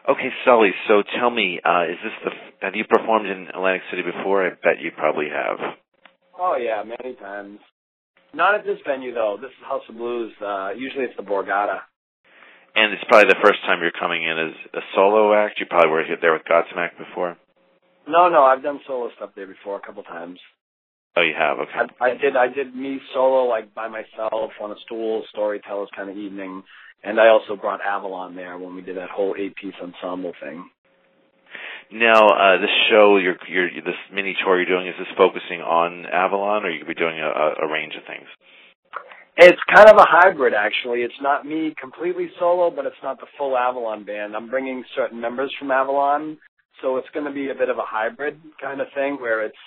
Okay, Sully, so tell me, have you performed in Atlantic City before? I bet you probably have. Oh, yeah, many times. Not at this venue, though. This is House of Blues. Usually it's the Borgata. And it's probably the first time you're coming in as a solo act? You probably were there with Godsmack before? No, I've done solo stuff there before a couple times. Oh, you have? Okay. I did me solo, like, by myself on a stool, storytellers kind of evening. And I also brought Avalon there when we did that whole 8-piece ensemble thing. Now, this show, this mini tour you're doing, is this focusing on Avalon, or you could be doing a range of things? It's kind of a hybrid, actually. It's not me completely solo, but it's not the full Avalon band. I'm bringing certain members from Avalon, so it's going to be a bit of a hybrid kind of thing where it's,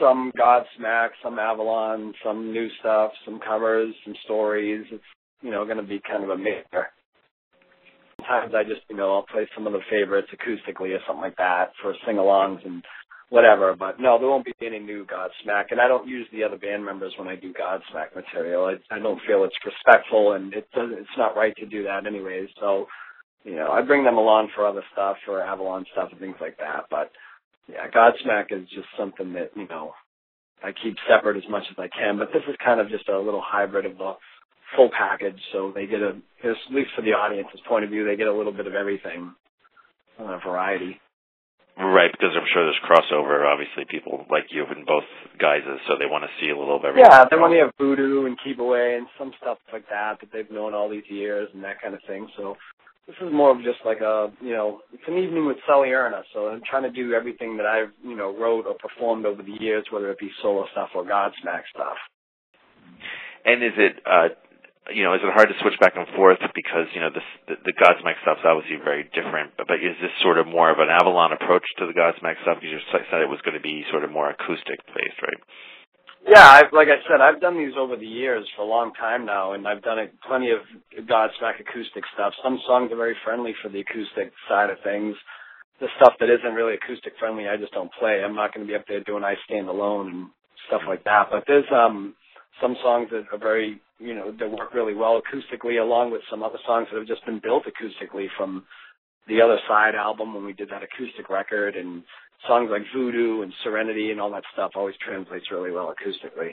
some Godsmack, some Avalon, some new stuff, some covers, some stories. It's, going to be kind of a mixture. Sometimes I just, I'll play some of the favorites acoustically or something like that for sing-alongs and whatever. But no, there won't be any new Godsmack. And I don't use the other band members when I do Godsmack material. I don't feel it's respectful, and it's not right to do that anyways. So, I bring them along for other stuff, for Avalon stuff and things like that. But, yeah, Godsmack is just something that, I keep separate as much as I can. But this is kind of just a little hybrid of the full package, so they get at least for the audience's point of view, they get a little bit of everything, a variety. Right, because I'm sure there's crossover. Obviously, people like you in both guises, so they want to see a little of everything. Yeah, they want to have voodoo and keep away and some stuff like that they've known all these years and that kind of thing. So this is more of just like it's an evening with Sully Erna. So I'm trying to do everything that I've, wrote or performed over the years, whether it be solo stuff or Godsmack stuff. And is it hard to switch back and forth because, the Godsmack stuff's obviously very different, but is this sort of more of an Avalon approach to the Godsmack stuff? You just said it was going to be sort of more acoustic-based, right? Yeah, like I said, I've done these over the years for a long time now, and I've done plenty of Godsmack acoustic stuff. Some songs are very friendly for the acoustic side of things. The stuff that isn't really acoustic-friendly, I just don't play. I'm not going to be up there doing I Stand Alone and stuff like that. But there's some songs that are very, that work really well acoustically, along with some other songs that have just been built acoustically from the Other Side album when we did that acoustic record, and songs like Voodoo and Serenity and all that stuff always translates really well acoustically.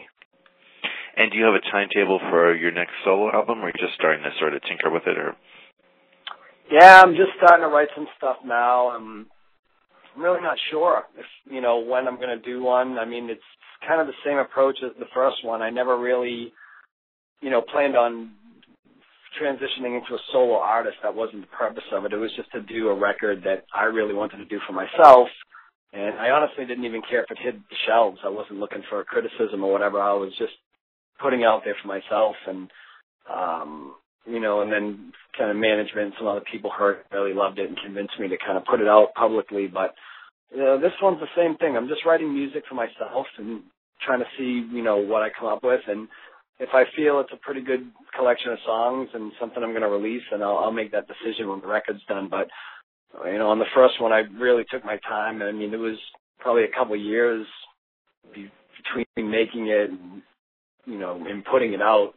And do you have a timetable for your next solo album, or are you just starting to sort of tinker with it? Or? Yeah, I'm just starting to write some stuff now. I'm really not sure if, when I'm going to do one. I mean, it's kind of the same approach as the first one. I never really, planned on transitioning into a solo artist. That wasn't the purpose of it. It was just to do a record that I really wanted to do for myself. And I honestly didn't even care if it hit the shelves. I wasn't looking for a criticism or whatever. I was just putting out there for myself. And, and then kind of management and some other people heard it, really loved it and convinced me to kind of put it out publicly. But this one's the same thing. I'm just writing music for myself and trying to see, what I come up with. And if I feel it's a pretty good collection of songs and something I'm going to release, then I'll make that decision when the record's done. But, on the first one, I really took my time. I mean, it was probably a couple of years between making it and, and putting it out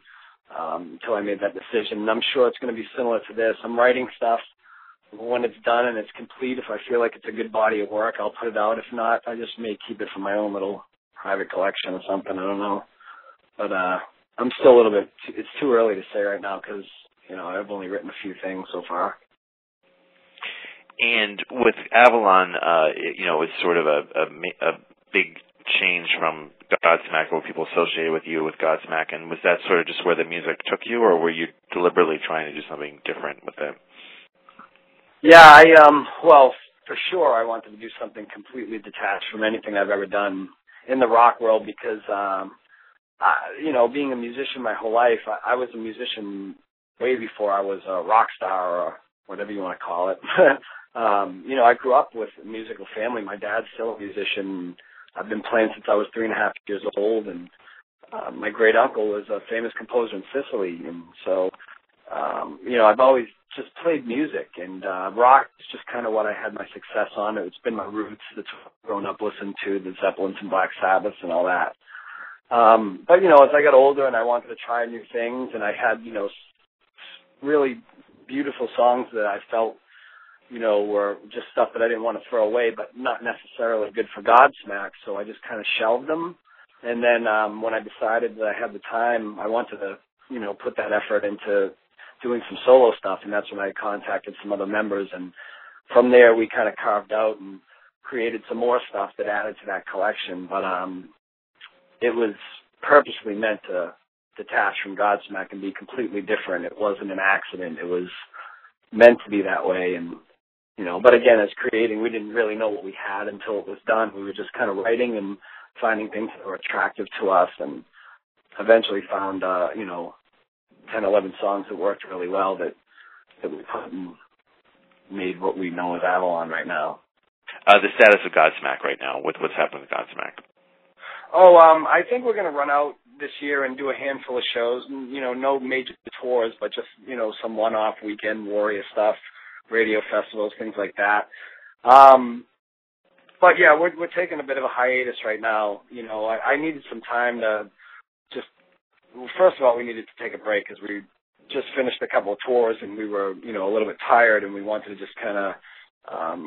until I made that decision. And I'm sure it's going to be similar to this. I'm writing stuff. When it's done and it's complete, if I feel like it's a good body of work, I'll put it out. If not, I just may keep it for my own little private collection or something. I don't know. But I'm still a little bit, it's too early to say right now because, I've only written a few things so far. And with Avalon, it's sort of a big change from Godsmack, what people associated with you with Godsmack. And was that sort of just where the music took you, or were you deliberately trying to do something different with it? Yeah, well, for sure I wanted to do something completely detached from anything I've ever done in the rock world because, being a musician my whole life, I was a musician way before I was a rock star or whatever you want to call it. I grew up with a musical family. My dad's still a musician. I've been playing since I was 3.5 years old, and my great uncle was a famous composer in Sicily, and so I've always just played music, and rock is just kind of what I had my success on. It's been my roots. That's what I've grown up listening to, the Zeppelins and Black Sabbath and all that. But as I got older and I wanted to try new things, and I had, really beautiful songs that I felt were just stuff that I didn't want to throw away, but not necessarily good for Godsmack. So I just kind of shelved them. And then when I decided that I had the time, I wanted to, put that effort into doing some solo stuff. And that's when I contacted some other members. And from there, we kind of carved out and created some more stuff that added to that collection. But it was purposely meant to detach from Godsmack and be completely different. It wasn't an accident. It was meant to be that way. And, but again, as creating, we didn't really know what we had until it was done. We were just kind of writing and finding things that were attractive to us, and eventually found, 10, 11 songs that worked really well that we put and made what we know as Avalon right now. The status of Godsmack right now, what's happening with Godsmack? Oh, I think we're going to run out this year and do a handful of shows. No major tours, but just, some one-off weekend warrior stuff, radio festivals, things like that. But yeah, we're taking a bit of a hiatus right now. I needed some time to first of all, we needed to take a break because we just finished a couple of tours and we were, a little bit tired, and we wanted to just kind of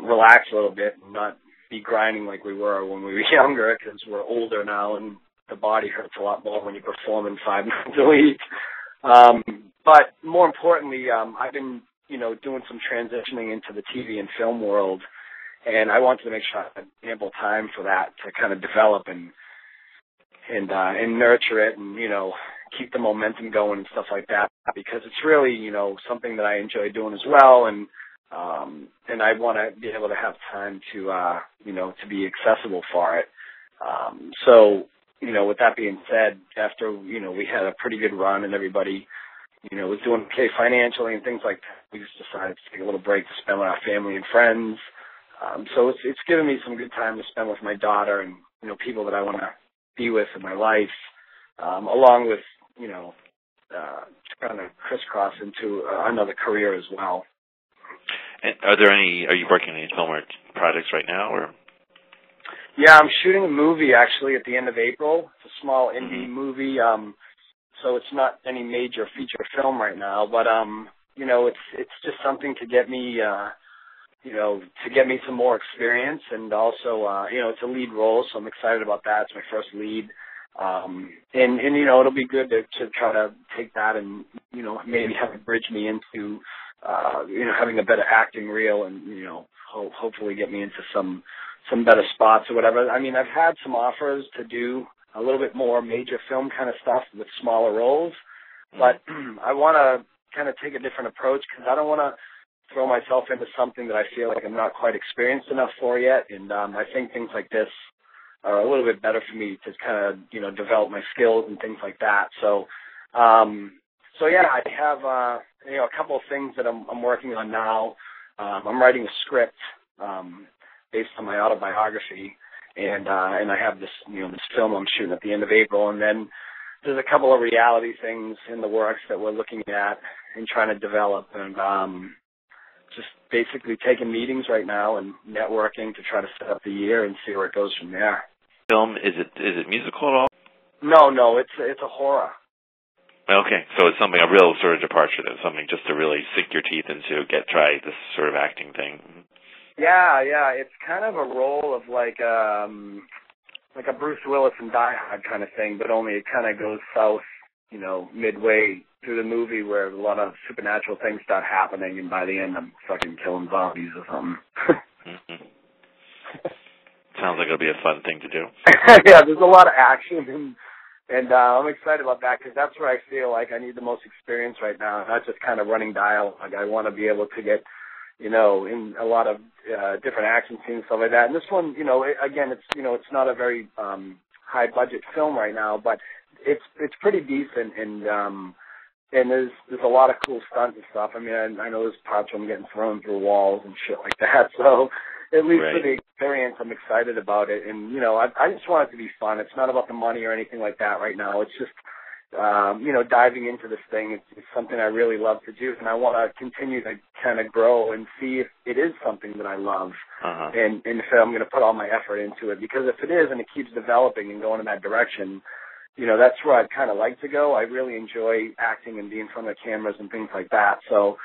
relax a little bit and not be grinding like we were when we were younger, because we're older now and the body hurts a lot more when you're performing 5 nights a week. But more importantly, I've been, doing some transitioning into the TV and film world, and I wanted to make sure I had ample time for that to kind of develop and nurture it and, keep the momentum going and stuff like that, because it's really, something that I enjoy doing as well. And I want to be able to have time to, to be accessible for it. So, with that being said, after, we had a pretty good run and everybody, was doing okay financially and things like that, we just decided to take a little break to spend with our family and friends. So it's given me some good time to spend with my daughter and, people that I want to be with in my life, along with, trying to crisscross into another career as well. And are you working on any film or projects right now, or? Yeah, I'm shooting a movie actually at the end of April. It's a small indie movie, so it's not any major feature film right now, but it's just something to get me to get me some more experience, and also it's a lead role, so I'm excited about that. It's my first lead. And it'll be good to try to take that and, maybe have it bridge me into, having a better acting reel and, hopefully get me into some better spots or whatever. I mean, I've had some offers to do a little bit more major film kind of stuff with smaller roles, but I want to kind of take a different approach, because I don't want to throw myself into something that I feel like I'm not quite experienced enough for yet. And I think things like this are a little bit better for me to kind of, develop my skills and things like that. So yeah, I have, a couple of things that I'm working on now. I'm writing a script, based on my autobiography, and I have this, this film I'm shooting at the end of April, and then there's a couple of reality things in the works that we're looking at and trying to develop, and just basically taking meetings right now and networking to try to set up the year and see where it goes from there. Film, is it musical at all? No, it's a horror. Okay, so it's something, a real sort of departure, then, something just to really sink your teeth into, try this sort of acting thing. Yeah, it's kind of a role of like a Bruce Willis and Die Hard kind of thing, but only it kind of goes south, midway through the movie, where a lot of supernatural things start happening, and by the end I'm fucking killing zombies or something. Sounds like it'll be a fun thing to do. Yeah, there's a lot of action, and I'm excited about that, because that's where I feel like I need the most experience right now, not just kind of running dialogue. I want to be able to get, in a lot of different action scenes, stuff like that. And this one, again, it's not a very high budget film right now, but it's pretty decent, and there's a lot of cool stunts and stuff. I mean, I know there's parts where I'm getting thrown through walls and shit like that, so at least for the experience, I'm excited about it. And, I just want it to be fun. It's not about the money or anything like that right now. It's just, diving into this thing. It's something I really love to do, and I want to continue to kind of grow and see if it is something that I love, and if I'm going to put all my effort into it. Because if it is, and it keeps developing and going in that direction, that's where I'd kind of like to go. I really enjoy acting and being in front of cameras and things like that. So,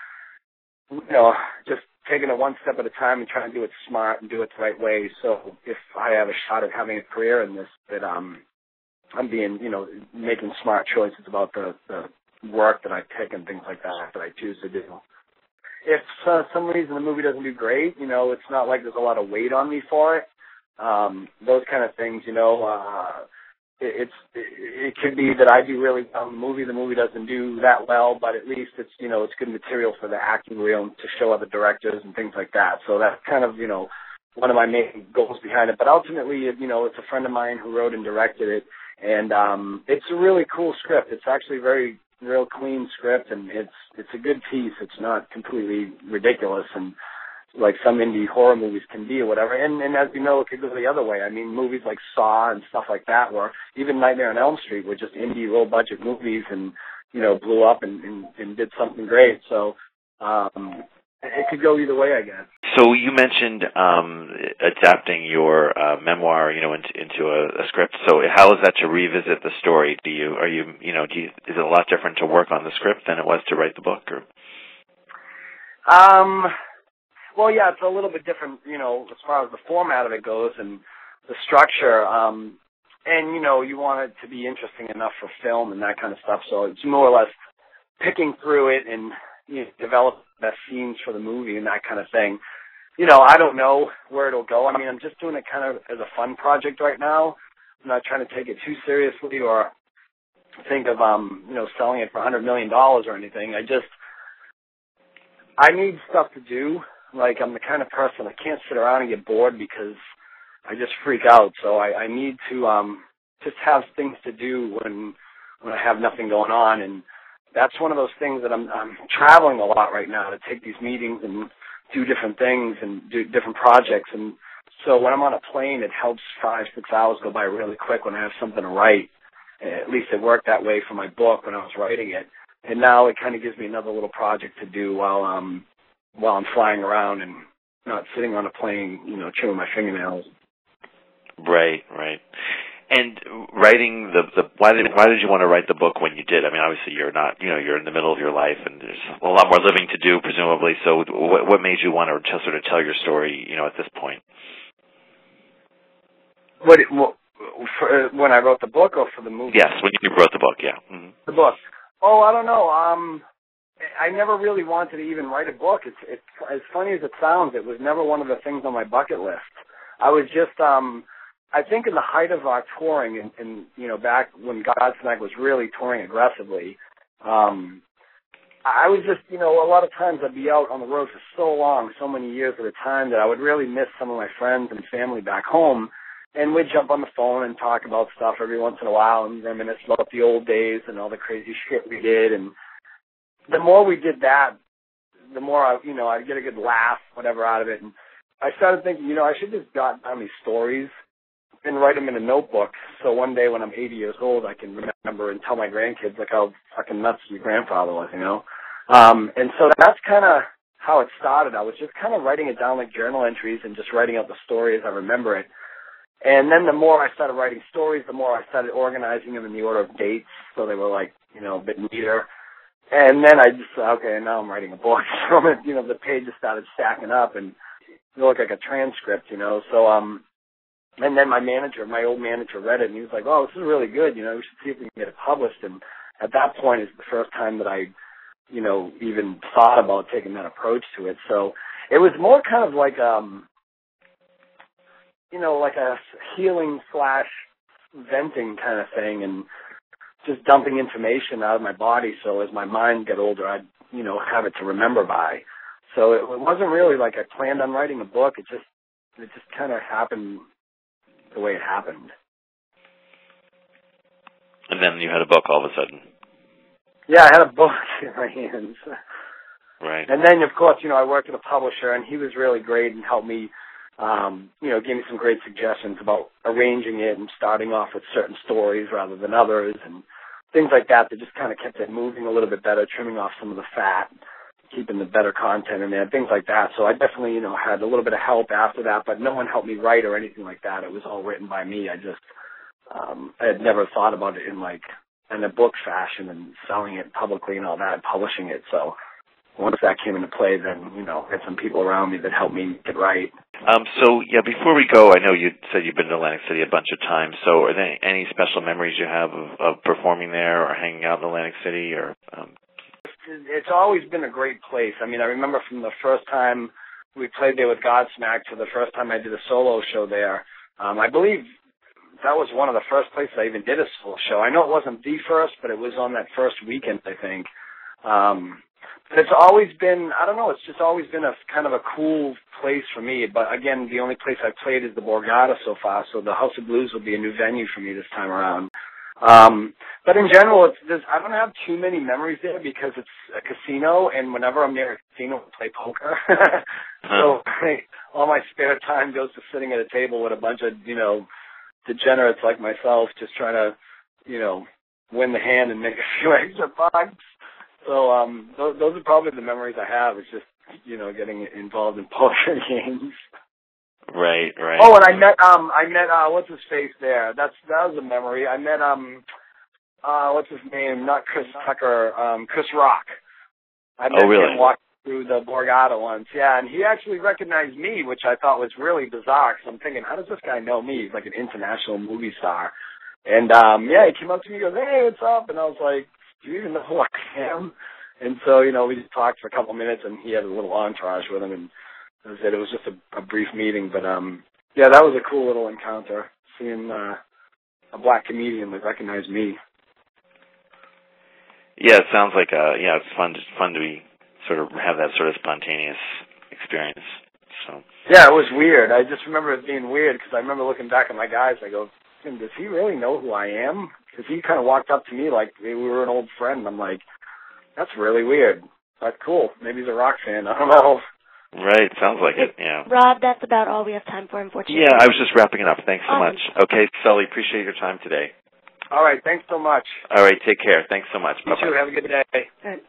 just taking it one step at a time and trying to do it smart and do it the right way. So if I have a shot at having a career in this, that I'm being, making smart choices about the work that I pick and things like that I choose to do. If for some reason the movie doesn't do great, it's not like there's a lot of weight on me for it. Those kind of things, it could be that I do really well in the movie doesn't do that well, but at least it's, it's good material for the acting reel to show other directors and things like that. So that's kind of, one of my main goals behind it. But ultimately, it's a friend of mine who wrote and directed it, and it's a really cool script. It's actually very real clean script, and it's a good piece. It's not completely ridiculous and like some indie horror movies can be or whatever. And as you know, it could go the other way. I mean, movies like Saw and stuff like that, were even Nightmare on Elm Street were just indie low budget movies and, blew up and did something great. So it could go either way, I guess. So you mentioned adapting your memoir, into a script. So how is that to revisit the story? Is it a lot different to work on the script than it was to write the book? Or? Well, yeah, it's a little bit different, as far as the format of it goes and the structure. And, you want it to be interesting enough for film and that kind of stuff. So it's more or less picking through it and develop the best scenes for the movie and that kind of thing. I don't know where it'll go. I mean, I'm just doing it kind of as a fun project right now. I'm not trying to take it too seriously or think of, selling it for $100 million or anything. I need stuff to do. Like, I'm the kind of person I can't sit around and get bored because I just freak out. So I need to just have things to do when I have nothing going on. And that's one of those things that I'm traveling a lot right now to take these meetings and do different things and do different projects. And so when I'm on a plane, it helps 5-6 hours go by really quick when I have something to write. At least it worked that way for my book when I was writing it. And now it kind of gives me another little project to do while I'm flying around and not sitting on a plane, chewing my fingernails. Right. And writing why did you want to write the book when you did? I mean, obviously you're not, you're in the middle of your life and there's a lot more living to do, presumably. So what made you want to sort of tell your story, at this point? When I wrote the book or for the movie? Yes, when you wrote the book, yeah. Mm-hmm. The book. Oh, I don't know. I never really wanted to even write a book. It's as funny as it sounds, it was never one of the things on my bucket list. I was just, I think in the height of our touring and back when Godsmack was really touring aggressively, I was just, a lot of times I'd be out on the road for so long, so many years at a time that I would really miss some of my friends and family back home. And we'd jump on the phone and talk about stuff every once in a while and reminisce about the old days and all the crazy shit we did. And the more we did that, the more I'd get a good laugh, whatever, out of it. And I started thinking, I should just jot down these stories and write them in a notebook. So one day when I'm 80 years old, I can remember and tell my grandkids like how fucking nuts your grandfather was, And so that's kind of how it started. I was just kind of writing it down like journal entries and just writing out the story as I remember it. And then the more I started writing stories, the more I started organizing them in the order of dates, so they were like, a bit neater. And then I just, okay, now I'm writing a book. So, the pages started stacking up and it looked like a transcript, So, and then my old manager read it and he was like, oh, this is really good, we should see if we can get it published. And at that point is the first time that I, even thought about taking that approach to it. So it was more kind of like, like a healing / venting kind of thing and just dumping information out of my body so as my mind got older, I'd, have it to remember by. So it wasn't really like I planned on writing a book. It just kind of happened the way it happened. And then you had a book all of a sudden. Yeah, I had a book in my hands. Right. And then, of course, I worked with a publisher and he was really great and helped me gave me some great suggestions about arranging it and starting off with certain stories rather than others and things like that just kind of kept it moving a little bit better, trimming off some of the fat, keeping the better content in there, things like that. So I definitely, had a little bit of help after that, but no one helped me write or anything like that. It was all written by me. I just, I had never thought about it in a book fashion and selling it publicly and all that and publishing it. So once that came into play, then, you know, I had some people around me that helped me get right. So, yeah, before we go, I know you said you've been to Atlantic City a bunch of times, so are there any special memories you have of performing there or hanging out in Atlantic City? Or It's always been a great place. I mean, I remember from the first time we played there with Godsmack to the first time I did a solo show there. I believe that was one of the first places I even did a solo show. I know it wasn't the first, but it was on that first weekend, I think. But it's always been, I don't know, it's just always been a kind of a cool place for me. But again, the only place I've played is the Borgata so far, so the House of Blues will be a new venue for me this time around. But in general, I don't have too many memories there because it's a casino, and whenever I'm near a casino, I play poker. So all my spare time goes to sitting at a table with a bunch of, you know, degenerates like myself just trying to, you know, win the hand and make a few extra bucks. So those are probably the memories I have. It's just, you know, getting involved in poker games. Right. Oh, and I met what's his face there? That was a memory. I met what's his name? Not Chris Tucker, Chris Rock. I met him walking through the Borgata once. Yeah, and he actually recognized me, which I thought was really bizarre. Cause I'm thinking, how does this guy know me? He's like an international movie star. And yeah, he came up to me and goes, "Hey, what's up?" And I was like, "Do you even know who I am?" And so, you know, we just talked for a couple minutes, and he had a little entourage with him, and as I said, it was just a brief meeting. But yeah, that was a cool little encounter, seeing a black comedian that recognized me. Yeah, it sounds like it's fun to be sort of have that sort of spontaneous experience. So yeah, it was weird. I just remember it being weird because I remember looking back at my guys. I go, "Does he really know who I am?" Because he kind of walked up to me like we were an old friend. I'm like, that's really weird, but cool. Maybe he's a rock fan. I don't know. Right, sounds like it, yeah. Rob, that's about all we have time for, unfortunately. Yeah, I was just wrapping it up. Thanks so Awesome. much. Okay, Sully, appreciate your time today. All right, thanks so much. All right, take care. Thanks so much. You Bye-bye. too. Have a good day. All right.